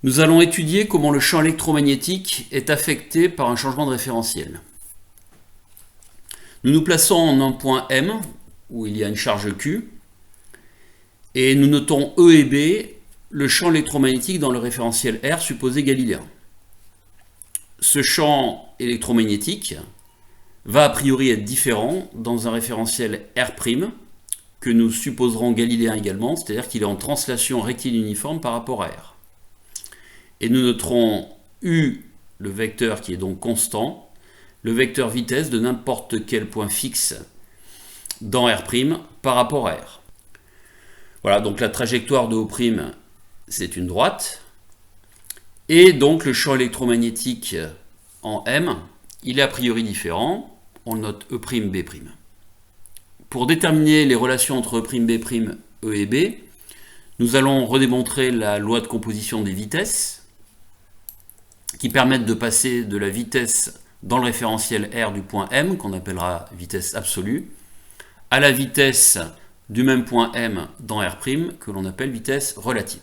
Nous allons étudier comment le champ électromagnétique est affecté par un changement de référentiel. Nous nous plaçons en un point M, où il y a une charge Q, et nous notons E et B, le champ électromagnétique dans le référentiel R supposé galiléen. Ce champ électromagnétique va a priori être différent dans un référentiel R', que nous supposerons galiléen également, c'est-à-dire qu'il est en translation rectiligne uniforme par rapport à R. Et nous noterons U, le vecteur qui est donc constant, le vecteur vitesse de n'importe quel point fixe dans R' par rapport à R. Voilà, donc la trajectoire de O', c'est une droite. Et donc le champ électromagnétique en M, il est a priori différent. On note E', B'. Pour déterminer les relations entre E', B', E et B, nous allons redémontrer la loi de composition des vitesses qui permettent de passer de la vitesse dans le référentiel R du point M, qu'on appellera vitesse absolue, à la vitesse du même point M dans R', que l'on appelle vitesse relative.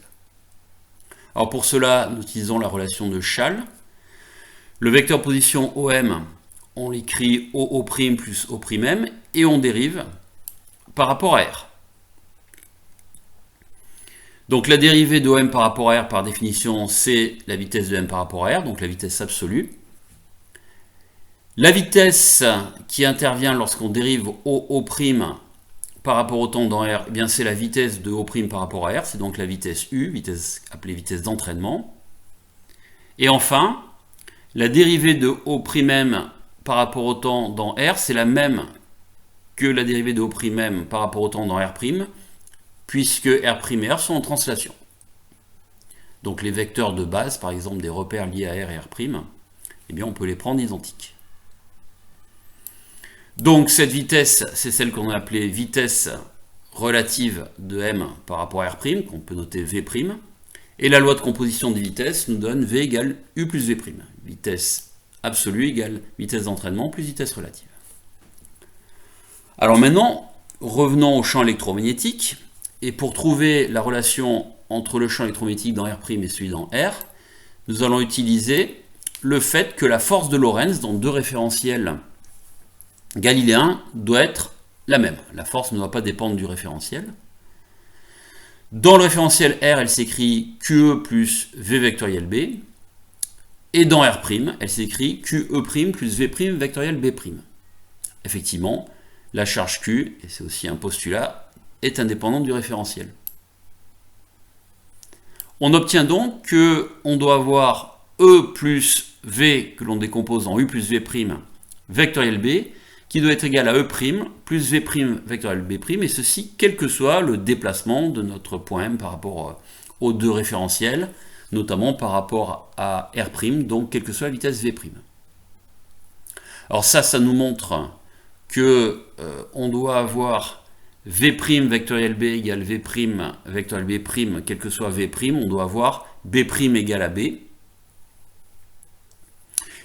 Alors pour cela, nous utilisons la relation de Schall. Le vecteur position OM, on l'écrit OO' plus O'M, et on dérive par rapport à R. Donc la dérivée de OM par rapport à R, par définition, c'est la vitesse de M par rapport à R, donc la vitesse absolue. La vitesse qui intervient lorsqu'on dérive OO' par rapport au temps dans R, eh bien c'est la vitesse de O' par rapport à R, c'est donc la vitesse U, appelée vitesse d'entraînement. Et enfin, la dérivée de O'M par rapport au temps dans R, c'est la même que la dérivée de O'M par rapport au temps dans R', puisque R' et R sont en translation. Donc les vecteurs de base, par exemple des repères liés à R et R', eh bien on peut les prendre identiques. Donc cette vitesse, c'est celle qu'on a appelée vitesse relative de M par rapport à R', qu'on peut noter V', et la loi de composition des vitesses nous donne V égale U plus V'. Vitesse absolue égale vitesse d'entraînement plus vitesse relative. Alors maintenant, revenons au champ électromagnétique, et pour trouver la relation entre le champ électromagnétique dans R' et celui dans R, nous allons utiliser le fait que la force de Lorentz dans deux référentiels galiléens doit être la même. La force ne doit pas dépendre du référentiel. Dans le référentiel R, elle s'écrit QE plus V vectoriel B, et dans R', elle s'écrit QE' plus V' vectoriel B'. Effectivement, la charge Q, et c'est aussi un postulat, est indépendante du référentiel. On obtient donc qu'on doit avoir E plus V, que l'on décompose en U plus V' vectoriel B, qui doit être égal à E' plus V' vectoriel B', et ceci quel que soit le déplacement de notre point M par rapport aux deux référentiels, notamment par rapport à R', donc quelle que soit la vitesse V'. Alors ça nous montre que on doit avoir V' vectoriel B égale V' vectoriel B', quel que soit V', on doit avoir B' égale à B.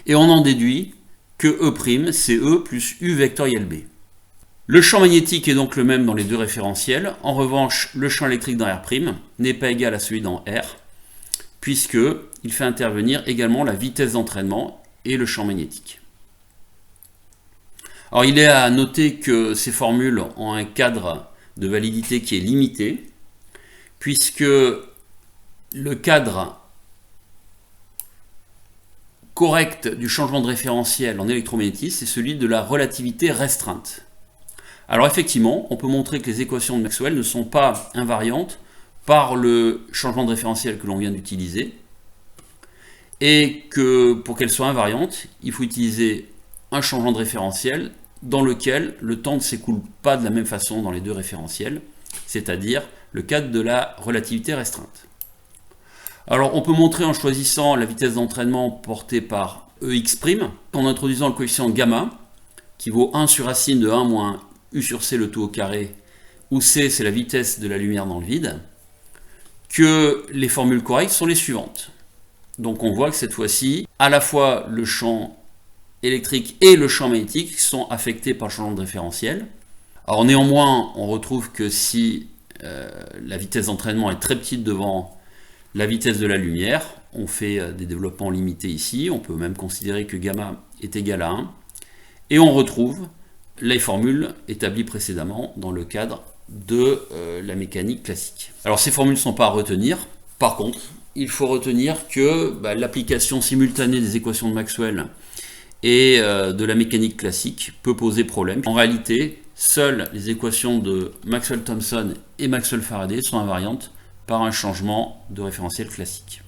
Et on en déduit que E', c'est E plus U vectoriel B. Le champ magnétique est donc le même dans les deux référentiels. En revanche, le champ électrique dans R' n'est pas égal à celui dans R, puisqu'il fait intervenir également la vitesse d'entraînement et le champ magnétique. Alors il est à noter que ces formules ont un cadre de validité qui est limité, puisque le cadre correct du changement de référentiel en électromagnétisme, c'est celui de la relativité restreinte. Alors effectivement, on peut montrer que les équations de Maxwell ne sont pas invariantes par le changement de référentiel que l'on vient d'utiliser, et que pour qu'elles soient invariantes, il faut utiliser un changement de référentiel dans lequel le temps ne s'écoule pas de la même façon dans les deux référentiels, c'est-à-dire le cadre de la relativité restreinte. Alors on peut montrer en choisissant la vitesse d'entraînement portée par EX', en introduisant le coefficient gamma, qui vaut 1 sur racine de 1 moins U sur C le tout au carré, où C c'est la vitesse de la lumière dans le vide, que les formules correctes sont les suivantes. Donc on voit que cette fois-ci, à la fois le champ électrique et le champ magnétique sont affectés par le changement de référentiel. Alors néanmoins, on retrouve que si la vitesse d'entraînement est très petite devant la vitesse de la lumière, on fait des développements limités ici, on peut même considérer que gamma est égal à 1, et on retrouve les formules établies précédemment dans le cadre de la mécanique classique. Alors ces formules ne sont pas à retenir, par contre, il faut retenir que l'application simultanée des équations de Maxwell et de la mécanique classique peut poser problème. En réalité, seules les équations de Maxwell-Thomson et Maxwell-Faraday sont invariantes par un changement de référentiel classique.